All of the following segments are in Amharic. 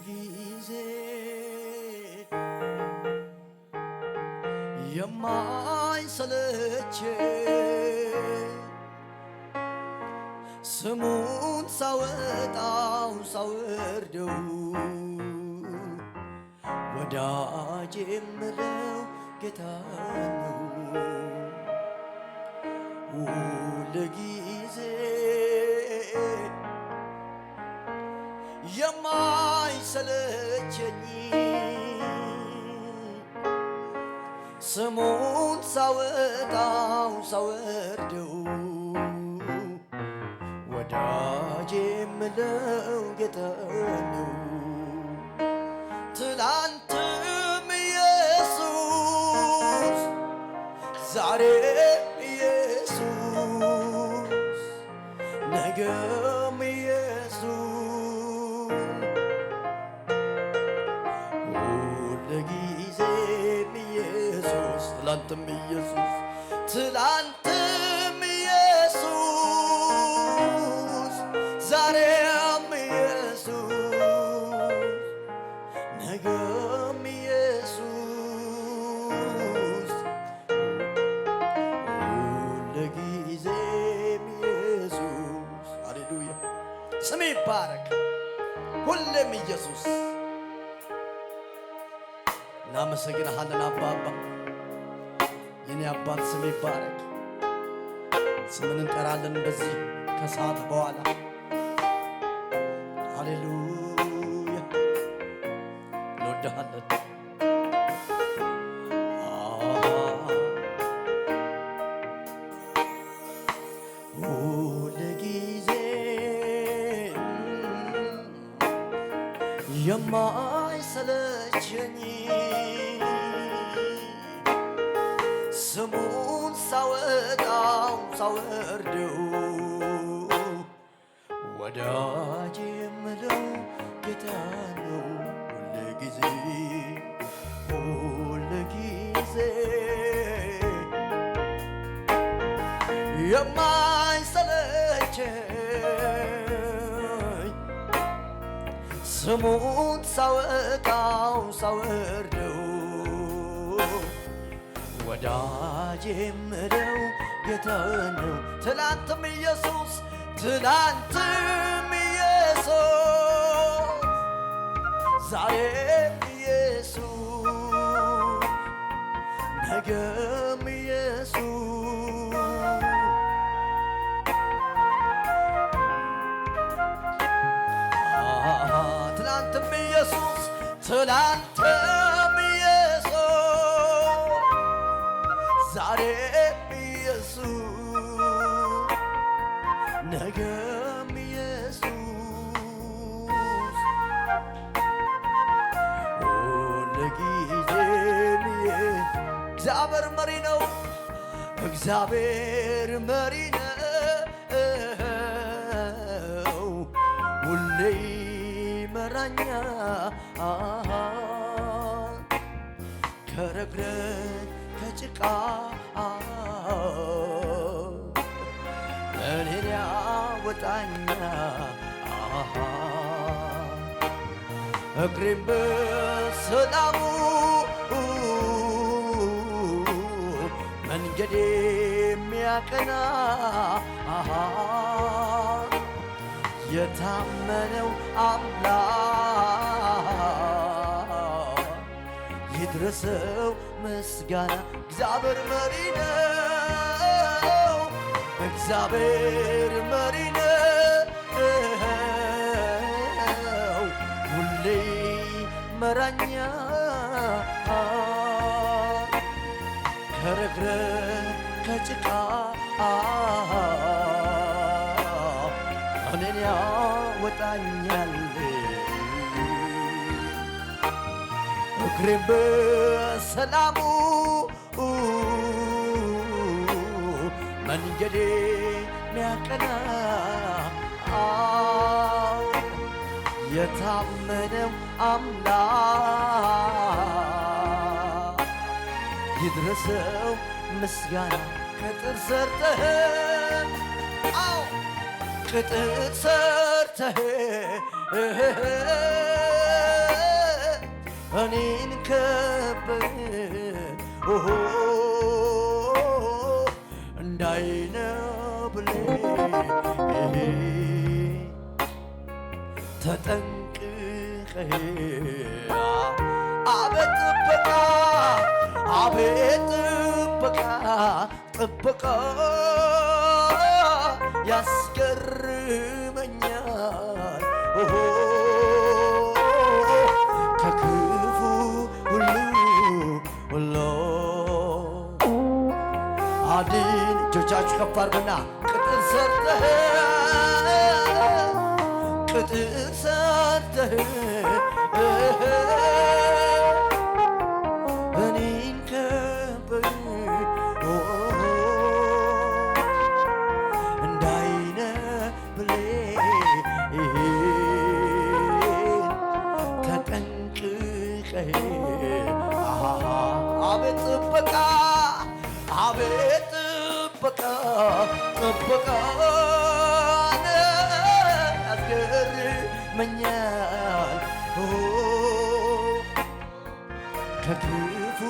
ጊዜ የማይሰለች ስሙን ሳወጣው ሳወርደው ወዳጄ የምለው ጌታ ነው። ሁልጊዜ የማይሰለቸኝ ስሙን ሳወጣው ሳወርደው ወዳጄ የምለው ጌታ ነው። ትላንትም ኢየሱስ ዛሬም ኢየሱስ ነገም ኢየሱስ ሁልጊዜም ኢየሱስ ትላንትም ኢየሱስ ትላንትም ኢየሱስ ዛሬም ኢየሱስ ነገም ኢየሱስ ሁልጊዜም ኢየሱስ። ሃሌሉያ ስም ይባረክ። ሁሌም ኢየሱስ እናመሰግንሃለን አባባ የኔ አባት ስም ይባረክ። ስምን እንጠራለን በዚህ ከሰዓት በኋላ ሃሌሉያ እንወድሃለን። ሁልጊዜ የማይሰለቸኝ ስሙን ሳወጣው ሳወርደው ወዳጄ የምለው ጌታ ነው። ሁልጊዜ ሁልጊዜ የማይሰለቸኝ ስሙን ሳወጣው ሳወርደው ወዳጄ የምለው ጌታ ነው። ትላንትም ኢየሱስ ትላንትም ኢየሱስ ዛሬም ኢየሱስ ነገም ኢየሱስ ትላንትም ኢየሱስ ትላንትም ኢየሱስ ዛሬም ኢየሱስ ነገም ኢየሱስ ሁልጊዜም እግዚአብሔር መሪ ነው። እግዚአብሔር መሪ ነው። ሁሌ ይመራኛል ከረግረግ ከጭቃ እኔን ያወጣኛል እግሬን በሰላሙ መንገድ የሚያቀና የታመነው አምላክ ይድረሰው ምስጋና። እግዚአብሔር መሪ ነው። እግዚአብሔር መሪ ነው። ሁሌ መራኛል ከረግረግ ከጭቃ እኔን ያወጣኛል እግሬን በሰላሙ መንገዴ ሚያቀና የታመነው አምላክ ይድረሰው ምስጋና። ቅጥር ሰርተህ ቅጥር ሰርተህ እኔን ከበህ እንዳይነ ብሌን ተጠንቅቀህ አቤት ጥበቃ አቤት ጥበቃ ጥበቃ ያስገርመኛል ከክፉ ሁሉ አድን። እጆቻችሁ ከፍ አድርጉና ቅጥር ሰርተህ እኔን ከበህ እንዳይነ ብሌን ተጠንቅቀህ አቤት ጥበቃ አቤት ጥበቃ ጥበቃ ያስገርመኛል ከክፉ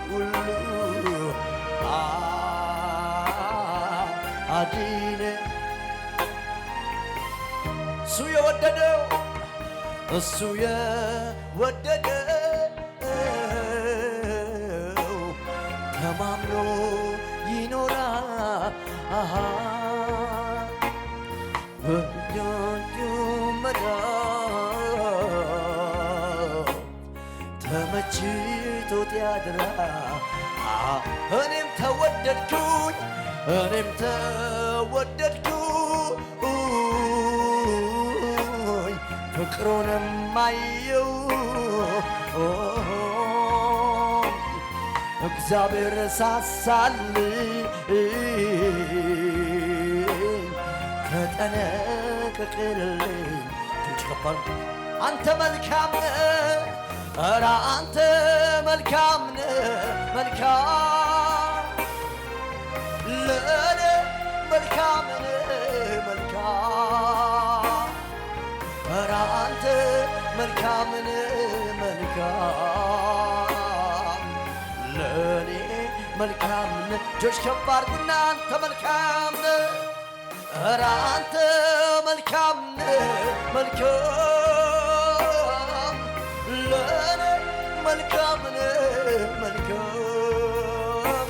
ሁሉ አድነ። እሱ የወደደው ተማምኖ ይኖራል በእጆቹ መዳፍ ተመችቶት ያድራል። እኔም ተወደድኩኝ ፍቅሩንም አየው እግዚአብሔር ሳሳልኝ ተጠነቀቅልኝ። ትንጭከባል አንተ መልካም ነህ ኧረ አንተ መልካም ነህ መልካም ለእኔ መልካም ነህ መልካም ኧረ አንተ መልካም ነህ መልካም ለእኔ መልካም ነህ። እጆች ከፍ አድርጉና አንተ መልካም ነህ ኧረ አንተ መልካም ነህ መልካም ለእኔ መልካም ነህ መልካም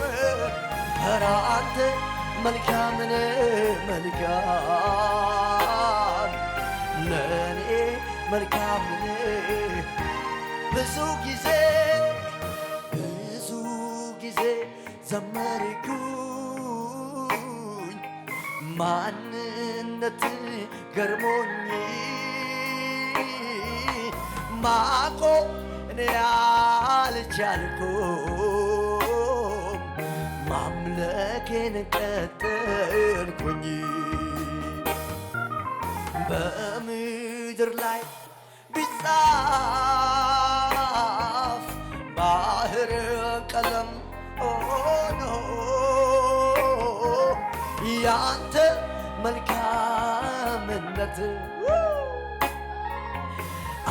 ኧረ አንተ መልካም ነህ መልካም ለእኔ መልካም ነህ። ብዙ ጊዜ ዘመርኩኝ ማንነት ገርሞኝ ማቆም እኔ አልቻልኩም ማምለኬን ቀጠልኩኝ። በምድር ላይ ቢጻፍ ባህር ቀለም ሆኖ ያንተ መልካምነት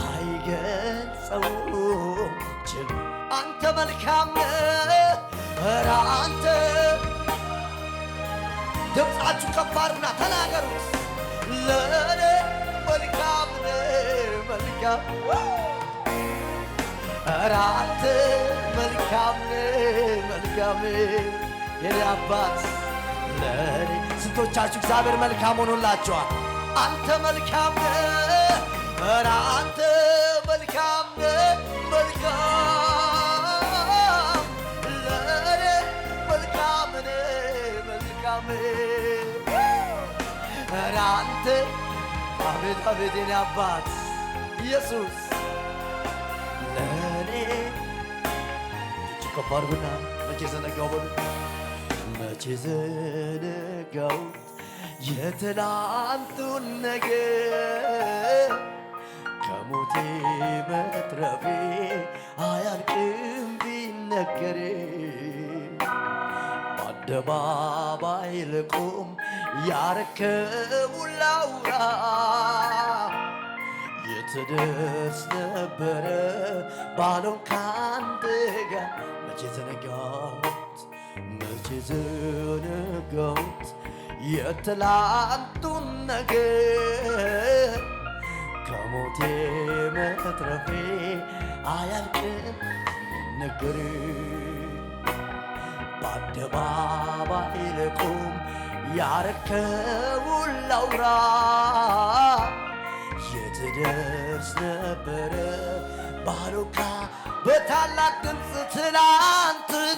አይገልጸውም ችል አንተ መልካም ነህ ኧረ አንተ ድምፃችሁ ከፍ አድርጉና ተናገሩት ለእኔ መልካም ነህ መልካም ኧረ አንተ መልካም ነህ መልካም የኔ አባት ለእኔ። ስንቶቻችሁ እግዚአብሔር መልካም ሆኖላችኋል? አንተ መልካም ነህ ኧረ አንተ መልካም ነህ መልካም ለእኔ መልካም ነህ መልካም ኧረ አንተ አቤት አቤት የኔ አባት ኢየሱስ ለእኔ ከባርጉና መቼ ዘነጋው በሉ መቼ ዘነጋው የትላንቱን ነገር ከሞቴ መትረፌ አያልቅም ቢነገር በአደባባይ ልቁም ያረከውን ላውራ የትደርስ ነበረ ባለው ካንተ ጋር መቼ ዘነጋሁት መቼ ዘነጋሁት የትላንቱን ነገር ከሞቴ መትረፌ አያልቅም ነገር በአደባባይ ልቁም ያረከውን ላውራ የትደርስ ነበረ ባሉካ በታላቅ ድምፅ ትላንትን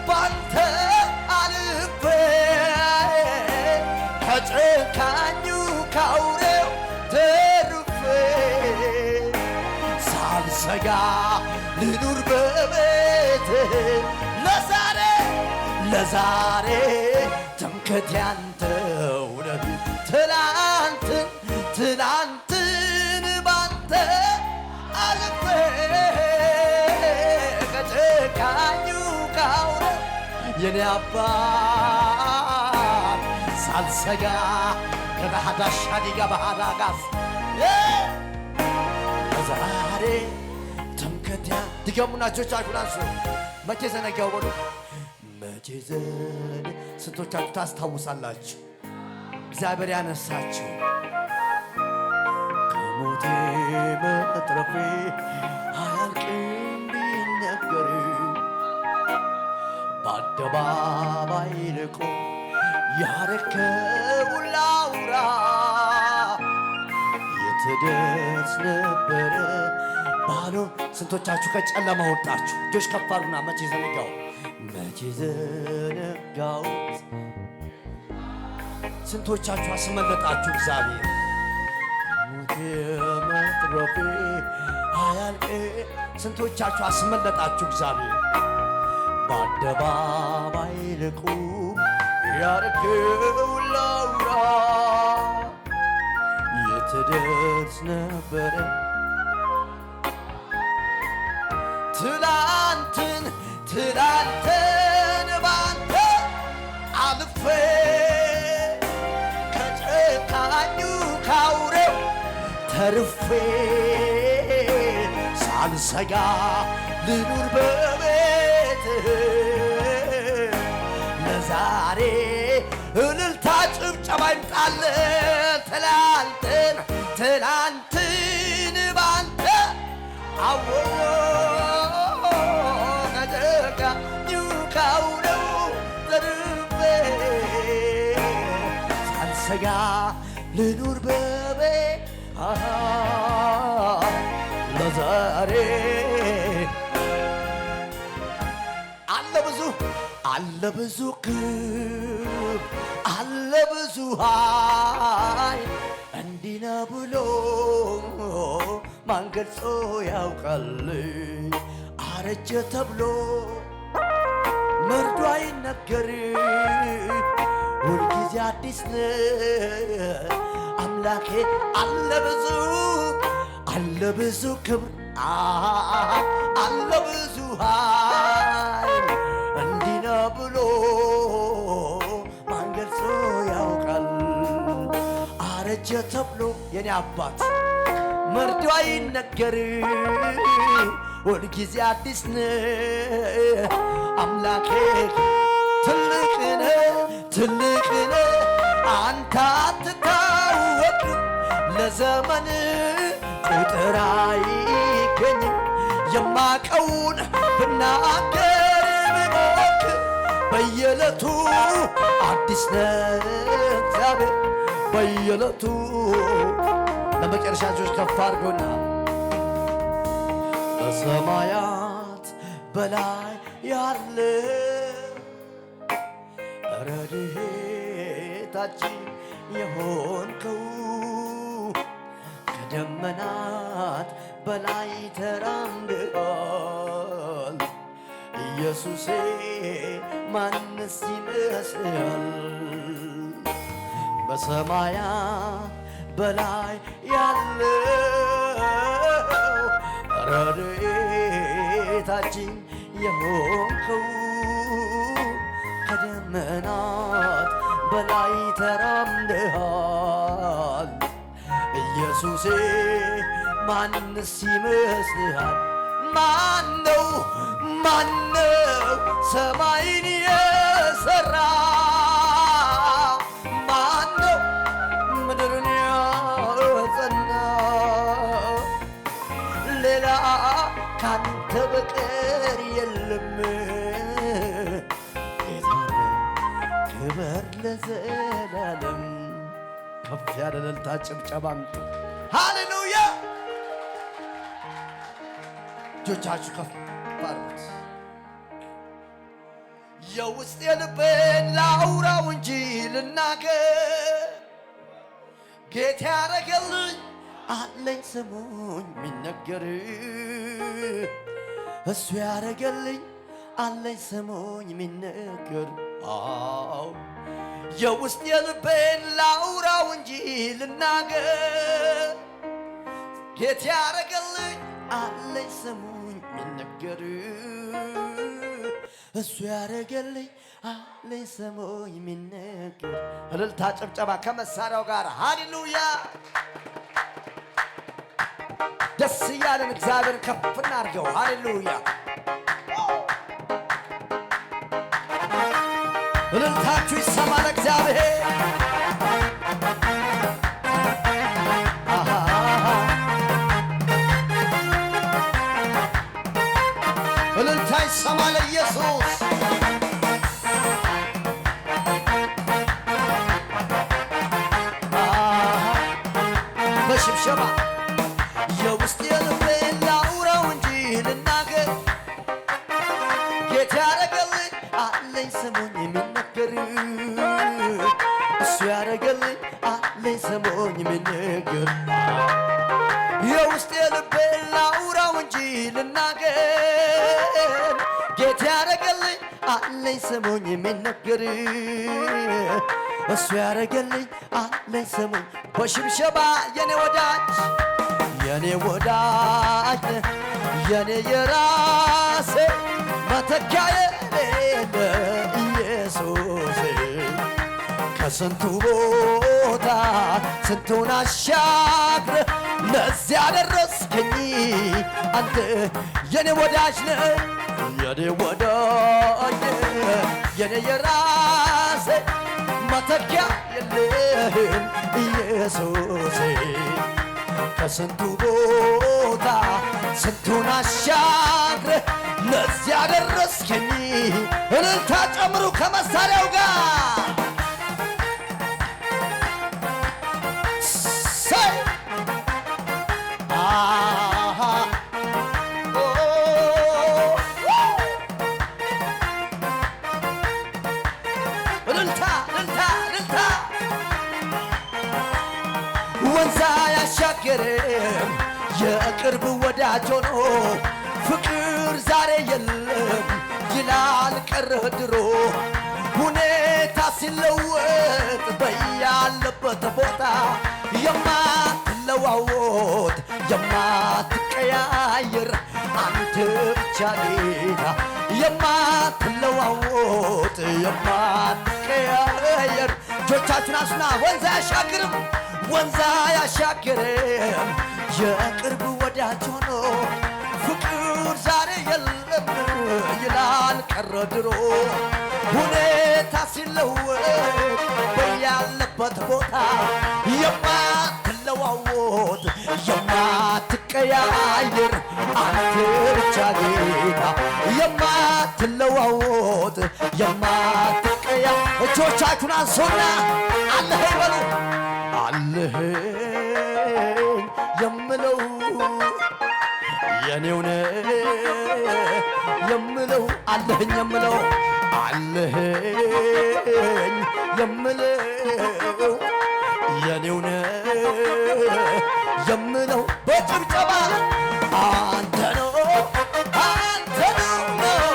ባንተ አልፌ ከጨካኙ ካውሬው ተርፌ ሳልሰጋ ልኑር በቤት ለዛሬ ትምክህቴ ያንተው ነህ ትላንትን ባንተ አልፌ ከጨካኙ ካውሬው የኔ አባት ሳልሰጋ ከዳዳሻዲጋ ባህዳጋስ ለዛሬ ትምክህቴ ድገሙና እጆቻችሁን አንሱ። መቼ ዘነጋው በሉ መቼ ስንቶቻችሁ ታስታውሳላችሁ እግዚአብሔር ያነሳችሁ ከሞቴ መትረፌ አያልቅም ቢነገር በአደባባይ ልቁም ያረከውን ላውራ የትደርስ ነበረ ባሎ ስንቶቻችሁ ከጨለማ ወጣችሁ እጆች ከፍ አድርጉና መቼ ዘነጋሁት ስንቶቻችሁ አስመለጣችሁ እግዚአብሔር ሞቴ መትረፌ አያልቅም ስንቶቻችሁ አስመለጣችሁ እግዚአብሔር በአደባባይ ልቁም ያረከውን ላውራ የትደርስ ነበረ ትላንትን ባንተ አልፌ ከጨካኙ ካውሬው ተርፌ ሳልሰጋ ልኑር በቤትህ ለዛሬ እልልታ ጭብጨባ ይምጣልን ትላንትን ባንተ አዎ ከጨካኙ ካውሬው ተርፌ ሳልሰጋ ልኑር በቤት ለዛሬ አለ ብዙ ክብር አለ ብዙ ኃይል እንዲህ ነው ብሎ ማን ገልጾ ያውቃል? አረጀ ተብሎ መርዶ አይነገር ሁልጊዜ አዲስ ነው አምላኬ አለ ብዙ ክብር አለ ብዙ ኃይል እንዲህ ነው ብሎ ማን ገልጾ ያውቃል? አረጀ ተብሎ የኔ አባት መርዶ አይነገር ሁልጊዜ አዲስ ነው አምላኬ ትልቅ ነህ አንተ አትታወቅም ለዘመን ቁጥር አይገኝም የማቀውን ብናገር ብሞክር በየዕለቱ አዲስ ነህ እግዚአብሔር በየዕለቱ ለመጨረሻ እጆች ከፍ አድርጎና በሰማያት በላይ ያለ ረድኤታችን የሆንከው ከደመናት በላይ ተራምደሃል ኢየሱሴ ማንስ ይመስላል? በሰማያት በላይ ያለው ረድኤታችን የሆንከው ከደመናት በላይ ተራምደሃል ኢየሱሴ ማንስ ይመስልሃል? ማነው ሰማይን የሠራ? ማነው ምድርን ያጸና? ሌላ ካንተ በቀር የለም። ጌታን ክበር ለዘላለም። ከፍ ያለ እልልታ ጭብጨባ አምጡ። ሃሌሉያ! እጆቻችሁ ከፍ አድርጉት። የውስጥ የልቤን ላውራው እንጂ ልናገር፣ ጌታ ያረገልኝ አለኝ ስሙኝ ሚነገር። እሱ ያረገልኝ አለኝ ስሙኝ ሚነገር። አዎ የውስጥ የልቤን ላውራው እንጂ ልናገር፣ ጌታ ያረገልኝ አለኝ ስሙኝ ሚነገር። እሱ ያረገልኝ አለኝ ስሙኝ ሚነገር። እልልታ ጭብጨባ ከመሳሪያው ጋር ሃሌሉያ! ደስ እያለን እግዚአብሔርን ከፍ እናድርገው። ሃሌሉያ! እልልታችሁ ይሰማ ለእግዚአብሔር። እልልታ ይሰማ ለኢየሱስ። በሽብሸባ የውስጥ የልቤን ላውራው እንጂ ልናገር፣ ጌታ ያረገልኝ አለኝ ስሙኝ የሚነገር። እሱ ያረገልኝ አለኝ ስሙኝ የሚነገር። የውስጥ የልቤን ላውራው እንጂ ልናገር፣ ጌታ ያረገልኝ አለኝ ስሙኝ የሚነገር። እሱ ያረገልኝ አለኝ ስሙኝ። በሽብሸባ የኔ ወዳጅ የኔ ወዳጅ የኔ የራሴ መተኪያ የሌለ ኢየሱስ፣ ከስንቱ ቦታ ስንቱን አሻግረ ለዚያ ደረስከኝ አንተ የኔ ወዳጅ ነህ። የኔ ወዳጅ የኔ የራሴ መተኪያ የለህም ኢየሱስ፣ ከስንቱ ቦታ ስንቱን አሻግረ ለዚያ ደረስከኝ። እልልታ ጨምሩ ከመሳሪያው ጋር። ወንዛ ያሻገረም የቅርብ ወዳጅ ሆኖ ፍቅር ዛሬ የለም ይላል ቀረ ድሮ። ሁኔታ ሲለወጥ በያለበት ቦታ የማትለዋወጥ የማትቀያየር አንተ ብቻ ጌታ፣ የማትለዋወጥ የማትቀያየር። እጆቻችሁን አሱና ወንዛ ያሻግርም ወንዛ ያሻገረም የቅርብ ወዳጅ ሆኖ ፍቅር ዛሬ የለም ይላል ቀረ ድሮ። ሁኔታ ሲለወጥ በያለበት ቦታ የማትለዋወጥ የማትቀያየር አንተ ብቻ ጌታ፣ የማትለዋወጥ የማትቀያ። እጆቻችሁን አንሱና አለህ ይበሉ። አለህኝ የምለው የኔው ነህ የምለው አለህኝ የምለው አለህኝ የምለው የኔው ነህ የምለው በጭብጨባ አንተ ነው አንተ ነው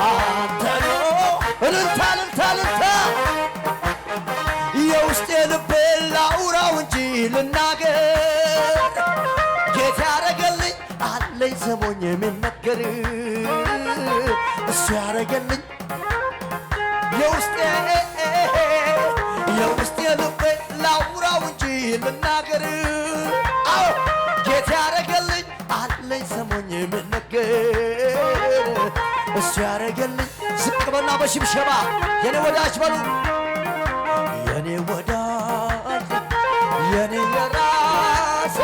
አንተ ነው እልልታ እልልታ እልልታ። የውስጤ ልቤን ላውራው እንጂ ልናገር፣ ጌታ ያረገልኝ አለኝ ስሙኝ የሚነገር። እሱ ያረገልኝ የውስጤ ልቤ ላውራው እንጂ ልናገር አዎ ጌታ ያረገልኝ አለኝ ሰሞኝ የምነገር እሱ ያረገልኝ ዝቅ በልና በሽብሸባ የኔ ወዳጅ በሉ የኔ ወዳጅ የኔ የራሴ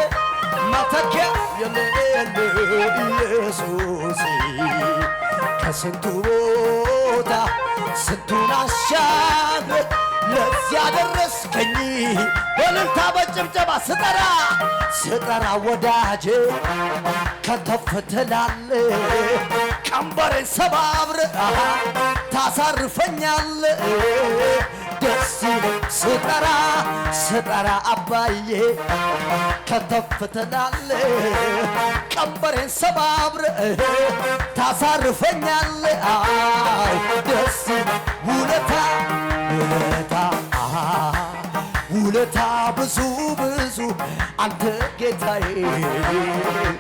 መተኪያ የሌለው ኢየሱስ ከስንቱ ቦታ ስንቱን አሻግረህ ለዚህ ያደረስከኝ በእልልታ በጭብጨባ ስጠራ ወዳጄ ከተፍ ትላለህ ቀንበሬን ሰባብረህ ታሳርፈኛለህ ደስ ይለኝ ስጠራ አባዬ ከተፍ ትላለህ ቀንበሬን ሰባብረህ ታሳርፈኛለህ ደስ ይለኝ ውለታ ብዙ አንተ ጌታዬ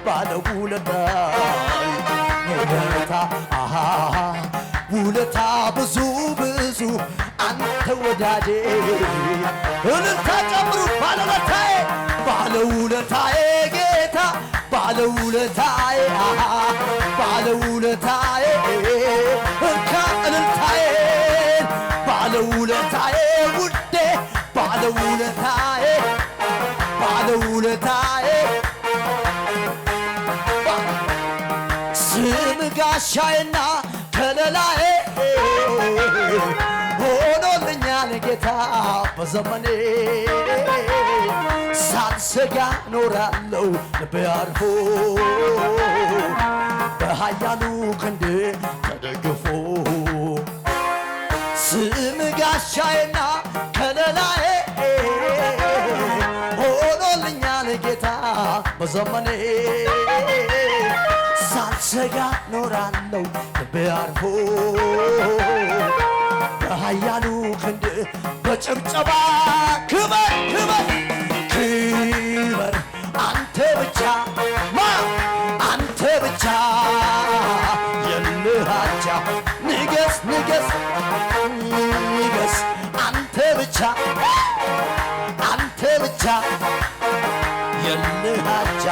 ባለ ውለታ ብዙ አንተ ወዳጄ እልልታ ጨምሩ ባለ ውለታዬ ጌታ ባለ ውለታዬ እንካ እልልታዬ ባለ ውለታዬ ውዴ ባለ ውለታዬ ስም ጋሻዬና ከለላዬ ሆኖልኛል ጌታ በዘመኔ ሳልሰጋ ኖራለሁ ልቤ አርፎ በኃያሉ ክንድ ተደግፎ ስም ጋሻዬና ከለላዬ ሆኖልኛል ጌታ በዘመኔ ሳልሰጋ ኖራለሁ ልቤ አርፎ በኃያሉ ክንድ በጭብጨባ ክበር አንተ ብቻ አንተ ብቻ የለህ አቻ ንገስ አንተ ብቻ የለህ አቻ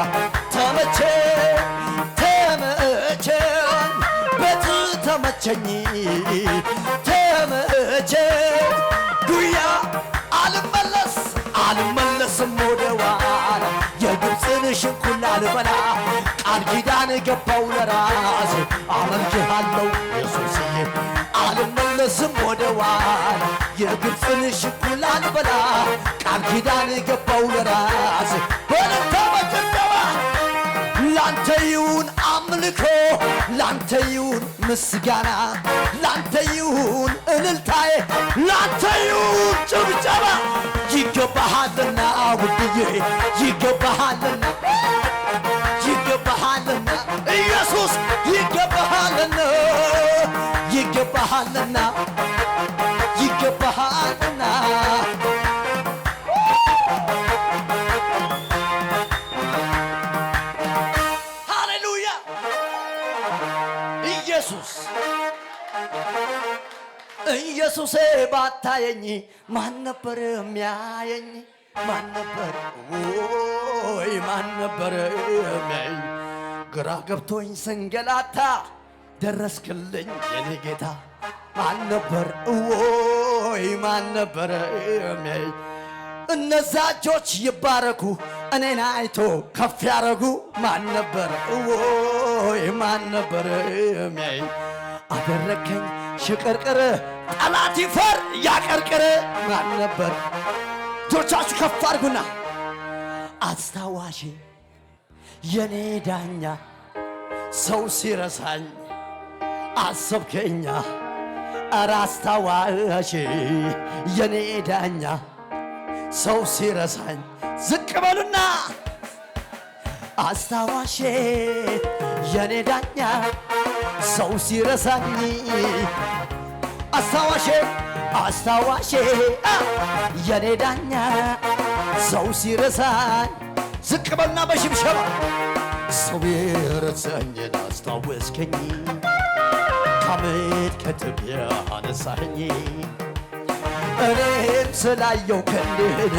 ተመቸኝ ቤት ተመቸኝ ጉያ አልመለስም ወደ ኋላ የግብፅን ሽንኩላ ልበላ ቃል ኪዳን ገባው ለራሴ አመልክሃለሁ ኢየሱስዬ አልመለስም ወደ ኋላ የግብፅን ሽንኩላ ልበላ ቃል ኪዳን ገባው ለራሴ በልታ በጭብጨባ ላንተ ይሁን አምልኮ ላንተ ይሁን ምስጋና ላንተ ይሁን እልልታዬ ላንተ ይሁን ጭብጨባ ይገባሃልና ውድዬ ይገባሃልና ኢየሱስ ይገባሃልና ሃሌሉያ ኢየሱሴ ባታየኝ ማን ነበር የሚያየኝ ማን ነበር የሚያየኝ ግራ ገብቶኝ ስንገላታ ደረስክልኝ የኔ ጌታ ማን ነበር የሚያየኝ እነዛ እጆች ይባረኩ እኔን አይቶ ከፍ ያረጉ ማን ነበር የሚያየኝ አደረከኝ ሽቅርቅር ጠላት ይፈር ያቀርቅር ማን ነበር እጆቻችሁ ከፍ አድርጉና አስታዋሽ የኔ ዳኛ ሰው ሲረሳኝ አሰብከኛ ኧረ አስታዋሽ የኔ ዳኛ ሰው ሲረሳኝ ዝቅ በሉና አስታዋሽ የኔ ዳኛ ሰው ሲረሳኝ አስታዋሽ የኔ ዳኛ ሰው ሲረሳኝ ዝቅ በልና በሽብሸባ ሰው የረሳኝን አስታወስከኝ ከአመድ ከትቢያ አነሳኸኝ እኔም ስላየው ክንድህን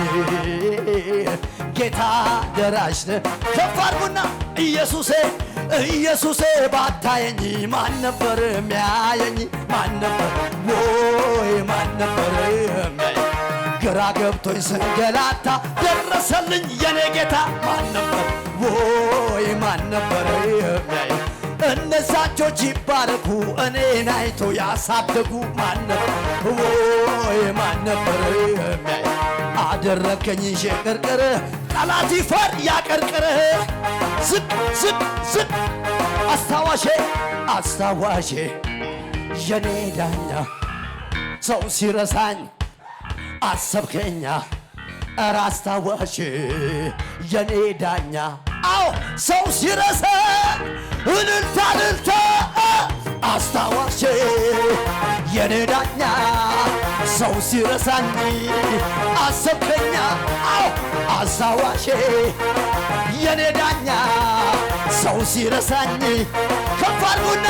ጌታ ደራሽ ነህ ከፍ አድርጉና ኢየሱሴ ኢየሱሴ ባታየኝ ማን ነበር የሚያየኝ ማን ነበር ወይ ማን ነበር የሚያየኝ ግራ ገብቶኝ ስንገላታ ደረሰልኝ የኔ ጌታ ማን ነበር ወይ ማን ነበር የሚያየኝ እነዛ እጆች ይባረኩ እኔን አይቶ ያሳደጉ ማን ነበር ወይ ማን ነበር የሚያየኝ አደረከኝ ሽቅርቅር ጠላት ይፈር ያቀርቅር ዝቅ ዝቅ ዝቅ አስታዋሼ አስታዋሼ የኔ ዳኛ ሰው ሲረሳኝ አሰብከኛ ኧረ አስታዋሼ የኔ ዳኛ አዎ ሰው ሲረሳኝ እልልታ እልልታ አስታዋሼ የኔ ዳኛ ሰው ሲረሳኝ አሰብከኛ አዎ አስታዋሼ የኔ ዳኛ ሰው ሲረሳኝ ከፍ አድርጉና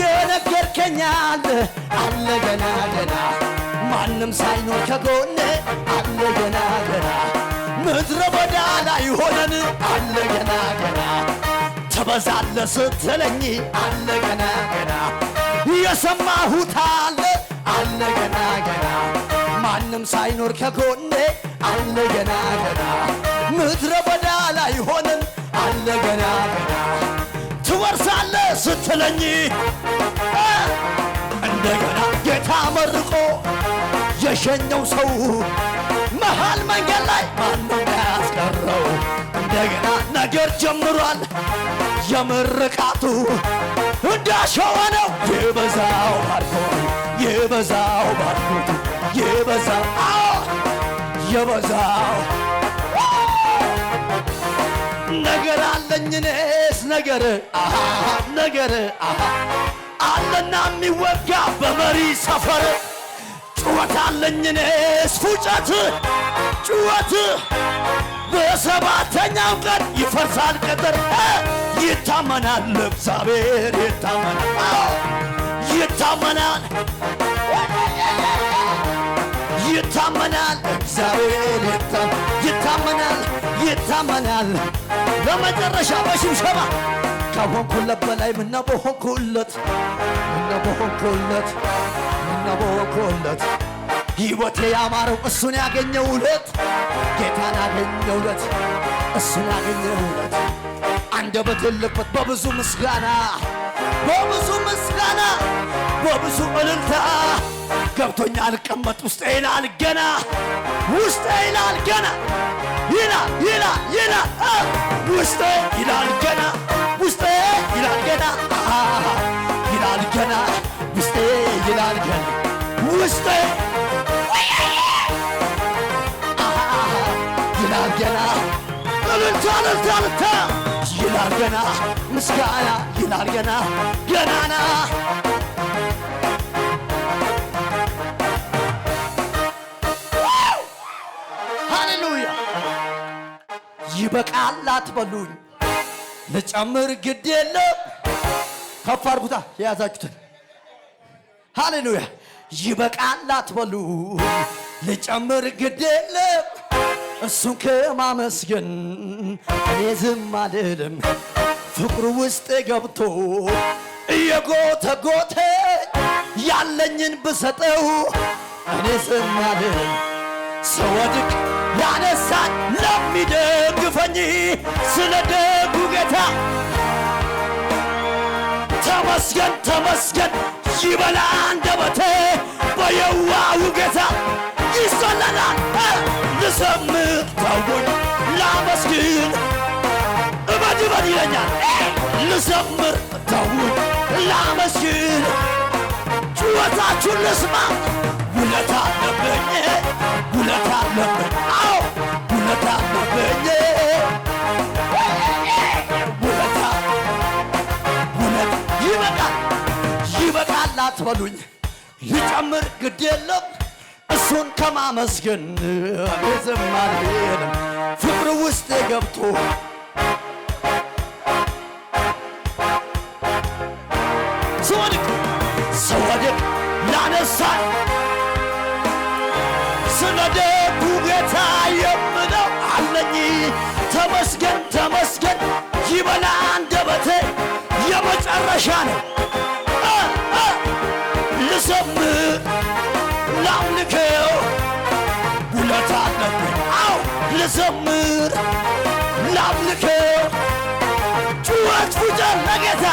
የነገርከኛል አለ ገና ገና ማንም ሳይኖር ከጎኔ አለ ገና ገና ምድረ በዳ ላይ ሆነን አለ ገና ገና ተበዛለ ስትለኝ አለ ገና ገና የሰማሁት አለ ገና ገና ማንም ሳይኖር ከጎኔ አለ ገና ገና ምድረ በዳ ላይ ሆነን አለ ገና ገና ትወርሳለ ስትለኝ እንደገና ጌታ መርቆ የሸኘው ሰው መሃል መንገድ ላይ ማንም ያስቀረው እንደገና ነገር ጀምሯል የምርቃቱ እንዳሸዋ ነው የበዛው ባርኮቱ የበዛው ባርኮቱ የበዛው የበዛው ነገር አለኝ እኔስ ነገር ነገር አለና የሚወጋ በመሪ ሰፈር ጩኸት አለኝ እኔስ ፉጨት ጩኸት በሰባተኛው ቀን ይፈርሳል ቅጥር ይታመናል እግዚአብሔር ይታመናል ይታመናል ይታመናል እግዚአብሔር ይታመናል ይታመናል ለመጨረሻ በሽብሸባ ከሆንኩለት በላይ ምነው በሆንኩለት ምነው በሆንኩለት ምነው በሆንኩለት ሕይወቴ ያማረው እሱን ያገኘውለት ጌታን ያገኘውለት እሱን ያገኘውለት አንደበት የለበት በብዙ ምስጋና በብዙ ምስጋና በብዙ እልልታ ገብቶኛል ቀመጥ ውስጤ ይላል ገና ውስጤ ይላል ገና ይላል ይላል ይላል ውስጤ ይላል ገና ውስጤ ይላል ገና ይላል ገና ውስጤ ይላል ገና ውስጤ ይላል ገና እልልታ እልልታ እልልታ ይላል ገና ምስጋና ይላል ገና ገናና ሃሌሉያ ይበቃል አትበሉኝ ልጨምር ግድ የለም ከፍ አድርጉታ የያዛችሁትን ሃሌሉያ ይበቃል አትበሉኝ ልጨምር ግድ የለም እሱን ከማመስገን እኔ ዝም አልልም ፍቅሩ ውስጥ ገብቶ እየጎተጎተ ያለኝን ብሰጠው እኔ ዝም አልልም ስወድቅ ያነሳኝ ለሚደግፈኝ ስለ ደጉ ጌታ ተመስገን ተመስገን ይበላ አንደበቴ በየዋሁ ጌታ ይሰለላል ልዘምር ተውኝ ላመስግን እበድ እበድ ይለኛል ልዘምር ተውኝ ላመስግን ጩኸታችሁን ልስማ ውለታ አለብኝ ውለታ አለብኝ አዎ ውለታ አለብኝ ውለታ ይበቃል ይበቃል አትበሉኝ ሊጨምር ግድ የለም እሱን ከማመስገን ዝም አልልም ፍቅር ውስጥ ገብቶ ያነሳኝ ስለ ደጉ ጌታ የምለው አለኝ። ተመስገን ተመስገን ይበላ አንደበቴ የመጨረሻ ነው ልዘምር ላምልከው ውለታ አለብኝ። አው ልዘምር ላምልከው ጩኸት ፉጨት ለጌታ